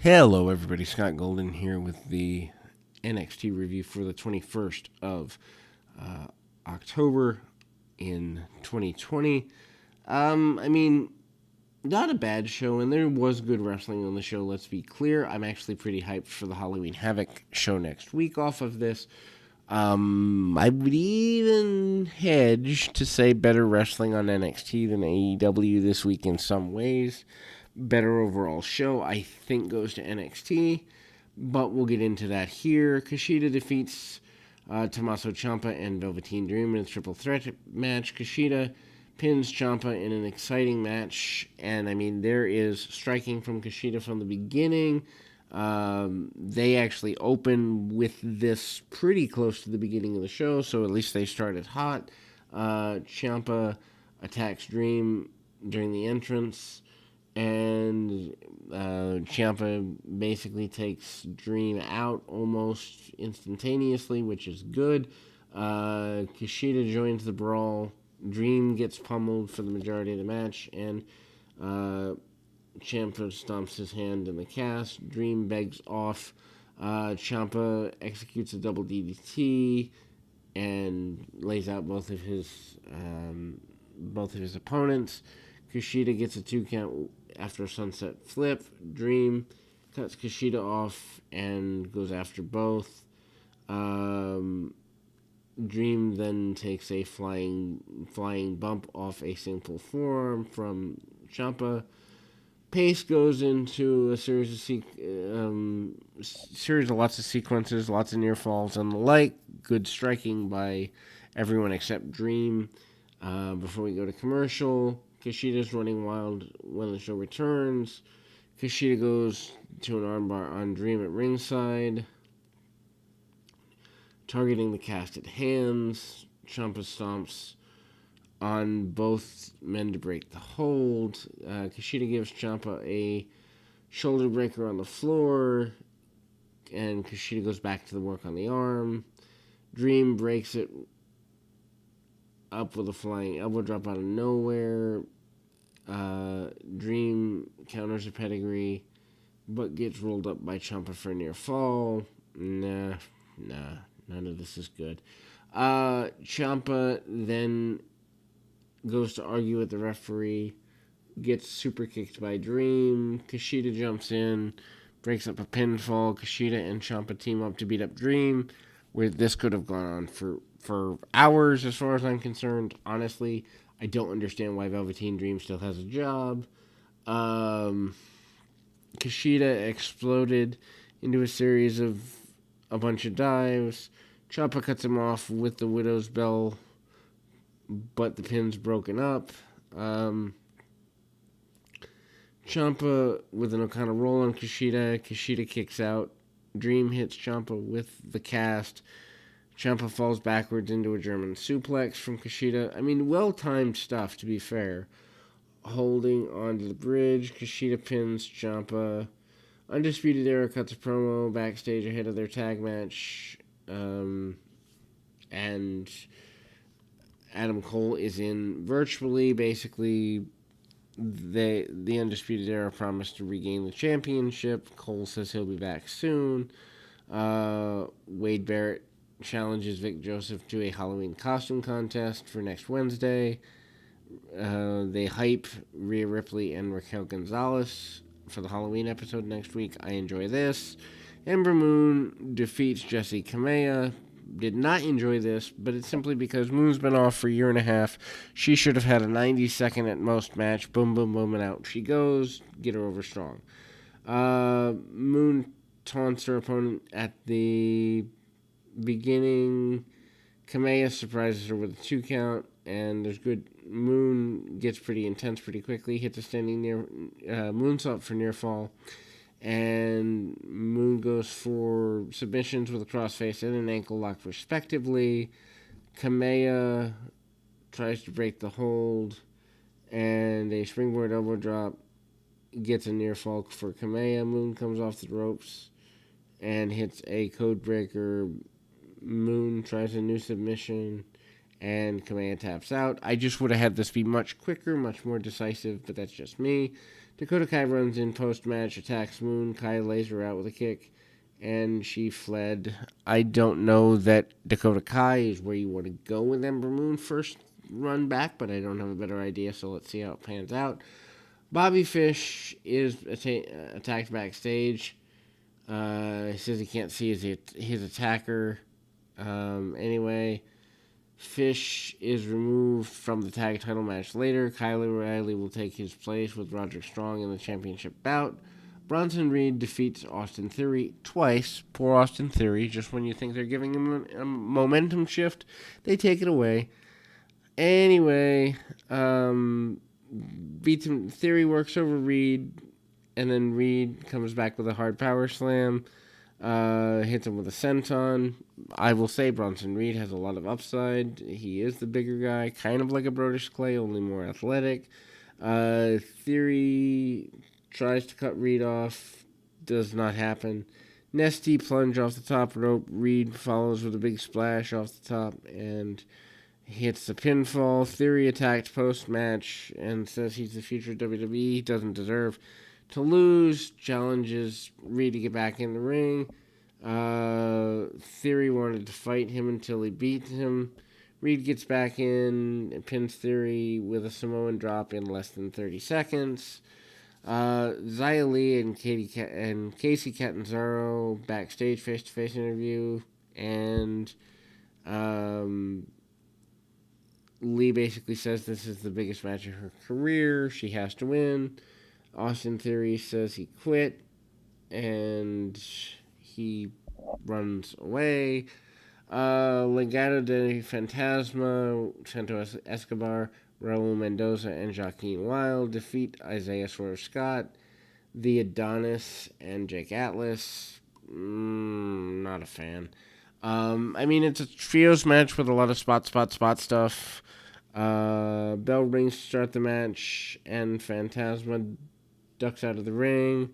Hello, everybody. Scott Golden here with the NXT review for the 21st of October in 2020. Not a bad show, and there was good wrestling on the show, let's be clear. I'm actually pretty hyped for the Halloween Havoc show next week off of this. I would even hedge to say better wrestling on NXT than AEW this week in some ways. Better overall show, I think, goes to NXT, but we'll get into that here. Kushida defeats Tommaso Ciampa and Velveteen Dream in a triple threat match. Kushida pins Ciampa in an exciting match, and there is striking from Kushida from the beginning. They actually open with this pretty close to the beginning of the show, so at least they started hot. Ciampa attacks Dream during the entrance, and Ciampa basically takes Dream out almost instantaneously, which is good. Kushida joins the brawl. Dream gets pummeled for the majority of the match, and Ciampa stomps his hand in the cast. Dream begs off. Ciampa executes a double DDT and lays out both of his opponents. Kushida gets a 2 count after a sunset flip. Dream cuts Kushida off and goes after both. Dream then takes a flying bump off a simple forearm from Ciampa. Pace goes into a series of lots of sequences, lots of near falls and the like. Good striking by everyone except Dream. Before we go to commercial, Kushida's running wild when the show returns. Kushida goes to an armbar on Dream at ringside, targeting the casted hands. Ciampa stomps on both men to break the hold. Kushida gives Ciampa a shoulder breaker on the floor, and Kushida goes back to the work on the arm. Dream breaks it up with a flying elbow drop out of nowhere. Dream counters a pedigree, but gets rolled up by Ciampa for a near fall. Nah, none of this is good. Ciampa then goes to argue with the referee, gets super kicked by Dream. Kushida jumps in, breaks up a pinfall. Kushida and Ciampa team up to beat up Dream, where this could have gone on for hours as far as I'm concerned. Honestly, I don't understand why Velveteen Dream still has a job. Kushida exploded into a series of a bunch of dives. Ciampa cuts him off with the Widow's Bell, but the pin's broken up. Ciampa with an O'Connor roll on Kushida. Kushida kicks out. Dream hits Ciampa with the cast. Ciampa falls backwards into a German suplex from Kushida. Well-timed stuff, to be fair. Holding onto the bridge, Kushida pins Ciampa. Undisputed Era cuts a promo backstage ahead of their tag match. And Adam Cole is in virtually. Basically, the Undisputed Era promised to regain the championship. Cole says he'll be back soon. Wade Barrett challenges Vic Joseph to a Halloween costume contest for next Wednesday. They hype Rhea Ripley and Raquel Gonzalez for the Halloween episode next week. I enjoy this. Ember Moon defeats Jessie Kamea. Did not enjoy this, but it's simply because Moon's been off for a year and a half. She should have had a 90-second at most match. Boom, boom, boom, and out she goes. Get her over strong. Moon taunts her opponent at the beginning. Kamea surprises her with a 2 count, and there's good. Moon gets pretty intense pretty quickly. Hits a standing near moonsault for near fall. And Moon goes for submissions with a crossface and an ankle lock respectively. Kamea tries to break the hold, and a springboard elbow drop gets a near fall for Kamea. Moon comes off the ropes and hits a code breaker. Moon tries a new submission, and Kamea taps out. I just would have had this be much quicker, much more decisive, but that's just me. Dakota Kai runs in post-match, attacks Moon. Kai lays her out with a kick, and she fled. I don't know that Dakota Kai is where you want to go with Ember Moon first run back, but I don't have a better idea, so let's see how it pans out. Bobby Fish is attacked backstage. He says he can't see his attacker. Anyway, Fish is removed from the tag title match later. Kyle O'Reilly will take his place with Roderick Strong in the championship bout. Bronson Reed defeats Austin Theory twice. Poor Austin Theory. Just when you think they're giving him a momentum shift, they take it away. Anyway, beats him. Theory works over Reed, and then Reed comes back with a hard power slam. Hits him with a senton. I will say Bronson Reed has a lot of upside. He is the bigger guy, kind of like a Brodus Clay, only more athletic. Theory tries to cut Reed off. Does not happen. Nasty plunge off the top rope. Reed follows with a big splash off the top and hits the pinfall. Theory attacked post-match and says he's the future of WWE. He doesn't deserve to lose. Challenges Reed to get back in the ring. Theory wanted to fight him until he beat him. Reed gets back in and pins Theory with a Samoan drop in less than 30 seconds. Xia Li and Casey Catanzaro backstage face-to-face interview, and Lee basically says this is the biggest match of her career. She has to win. Austin Theory says he quit, and he runs away. Legado de Fantasma, Santo Escobar, Raul Mendoza, and Joaquin Wilde defeat Isaiah Swerve Scott, The Adonis, and Jake Atlas. Not a fan. I mean, it's a trios match with a lot of spot stuff. Bell rings to start the match, and Phantasma ducks out of the ring.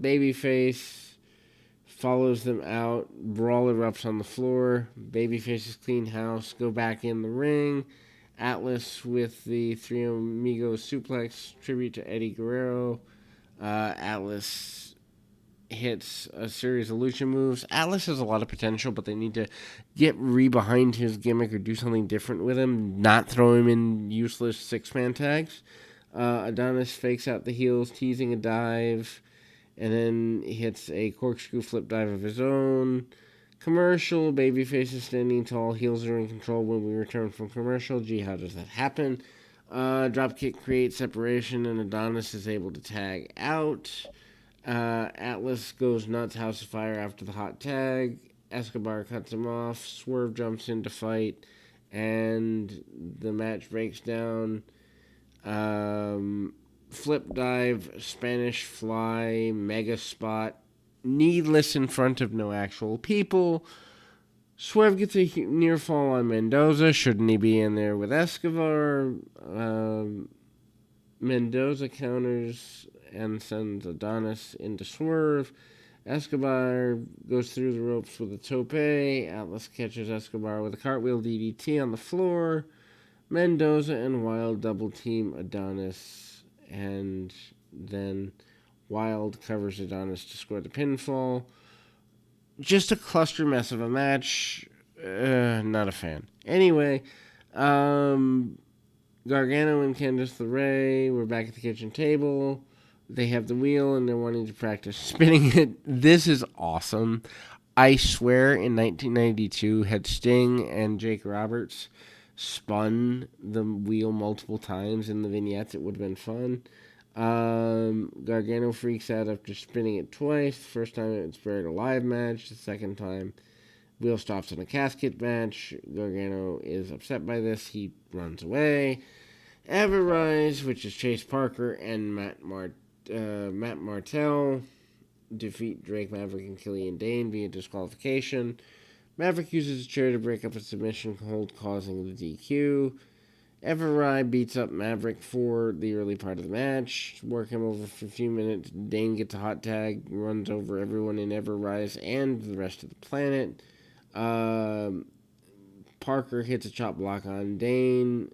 Babyface follows them out. Brawl erupts on the floor. Babyface's clean house. Go back in the ring. Atlas with the Three Amigos suplex. Tribute to Eddie Guerrero. Atlas hits a series of lucha moves. Atlas has a lot of potential, but they need to get behind his gimmick or do something different with him. Not throw him in useless six-man tags. Adonis fakes out the heels, teasing a dive, and then hits a corkscrew flip dive of his own. Commercial, Babyface is standing tall, heels are in control when we return from commercial. Gee, how does that happen? Dropkick creates separation, and Adonis is able to tag out. Atlas goes nuts, House of Fire after the hot tag. Escobar cuts him off. Swerve jumps in to fight, and the match breaks down. Flip dive, Spanish fly, mega spot, needless in front of no actual people. Swerve gets a near fall on Mendoza. Shouldn't he be in there with Escobar? Mendoza counters and sends Adonis into Swerve. Escobar goes through the ropes with a tope. Atlas catches Escobar with a cartwheel DDT on the floor. Mendoza and Wilde double team Adonis, and then Wilde covers Adonis to score the pinfall. Just a cluster mess of a match. Not a fan. Anyway, Gargano and Candice LeRae were back at the kitchen table. They have the wheel and they're wanting to practice spinning it. This is awesome. I swear in 1992 had Sting and Jake Roberts spun the wheel multiple times in the vignettes, it would have been fun. Gargano freaks out after spinning it twice. The first time it's buried alive match. The second time, wheel stops in a casket match. Gargano is upset by this. He runs away. Everrise, which is Chase Parker and Matt Martell, defeat Drake Maverick and Killian Dane via disqualification. Maverick uses his chair to break up a submission hold, causing the DQ. Everrise beats up Maverick for the early part of the match. Work him over for a few minutes. Dane gets a hot tag, runs over everyone in Everrise and the rest of the planet. Parker hits a chop block on Dane.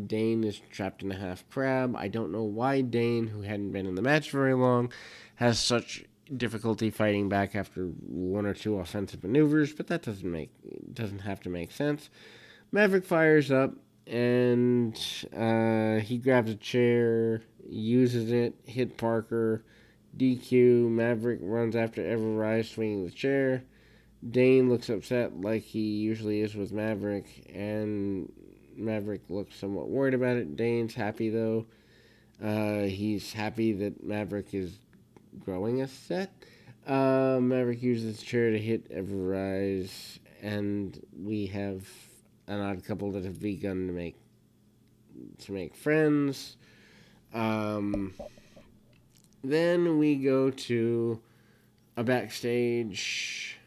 Dane is trapped in a half crab. I don't know why Dane, who hadn't been in the match very long, has such difficulty fighting back after one or two offensive maneuvers, but that doesn't have to make sense. Maverick fires up, and he grabs a chair, uses it, hit Parker, DQ. Maverick runs after Ever-Rise, swinging the chair. Dane looks upset like he usually is with Maverick, and Maverick looks somewhat worried about it. Dane's happy, though. He's happy that Maverick is growing a set. Maverick uses the chair to hit Ever-Rise, and we have an odd couple that have begun to make friends. Then we go to a backstage.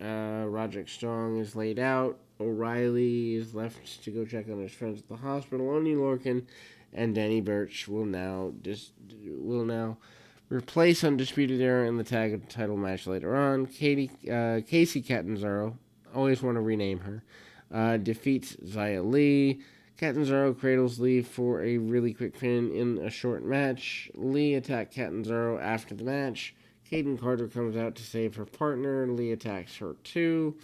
Roderick Strong is laid out. O'Reilly is left to go check on his friends at the hospital. Oney Lorcan and Danny Burch will now replace Undisputed Era in the tag title match later on. Casey Catanzaro, always want to rename her, defeats Xia Li. Catanzaro cradles Lee for a really quick pin in a short match. Lee attacked Catanzaro after the match. Kaden Carter comes out to save her partner. Lee attacks her too.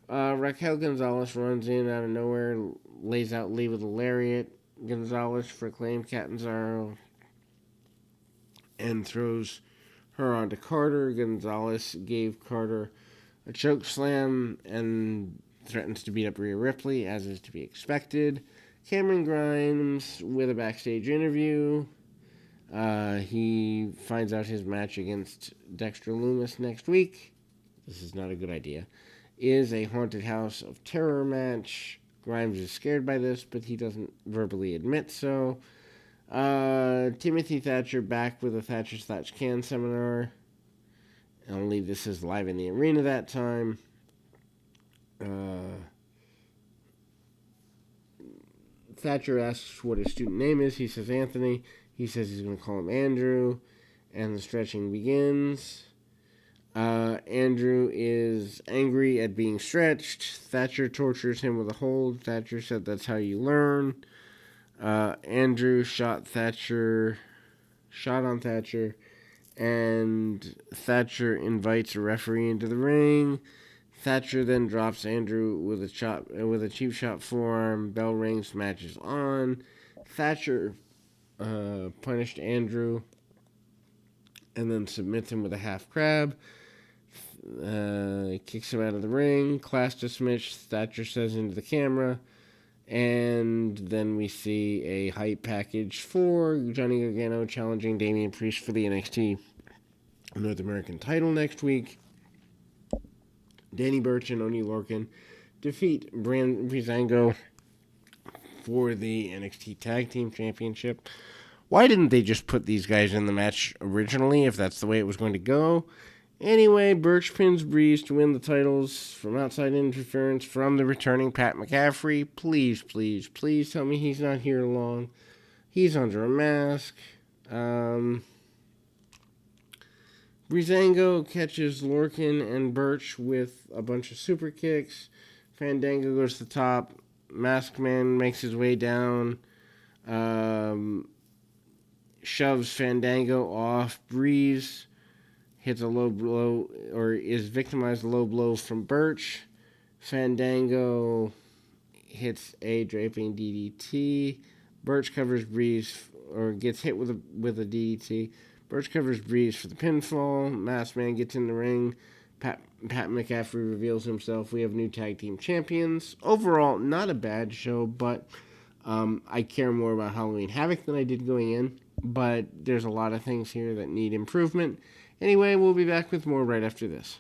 Raquel Gonzalez runs in out of nowhere, lays out Lee with a lariat. Gonzalez proclaimed Catanzaro and throws her onto Carter. Gonzalez gave Carter a choke slam and threatens to beat up Rhea Ripley, as is to be expected. Cameron Grimes with a backstage interview. He finds out his match against Dexter Lumis next week. This is not a good idea. Is a Haunted House of Terror match. Grimes is scared by this, but he doesn't verbally admit so. Timothy Thatcher back with a Thatcher Slash Can seminar. I believe this is live in the arena that time. Thatcher asks what his student name is. He says Anthony. He says he's going to call him Andrew. And the stretching begins. Andrew is angry at being stretched. Thatcher tortures him with a hold. Thatcher said that's how you learn. Andrew shot on Thatcher. And Thatcher invites a referee into the ring. Thatcher then drops Andrew with a cheap shot forearm. Bell rings, match is on. Thatcher punished Andrew and then submits him with a half crab. Kicks him out of the ring. Class dismissed, Thatcher says into the camera. And then we see a hype package for Johnny Gargano challenging Damian Priest for the NXT North American title next week. Danny Burch and Oney Lorcan defeat Brand Breezango for the NXT Tag Team Championship. Why didn't they just put these guys in the match originally if that's the way it was going to go? Anyway, Burch pins Breeze to win the titles from outside interference from the returning Pat McCaffrey. Please, please, please tell me he's not here long. He's under a mask. Breezango catches Lorcan and Burch with a bunch of super kicks. Fandango goes to the top. Masked Man makes his way down. Shoves Fandango off. Breeze hits a low blow, or is victimized a low blow from Burch. Fandango hits a draping DDT. Burch covers Breeze, or gets hit with a DDT. Burch covers Breeze for the pinfall. Masked Man gets in the ring. Pat McCaffrey reveals himself. We have new tag team champions. Overall, not a bad show, but I care more about Halloween Havoc than I did going in. But there's a lot of things here that need improvement. Anyway, we'll be back with more right after this.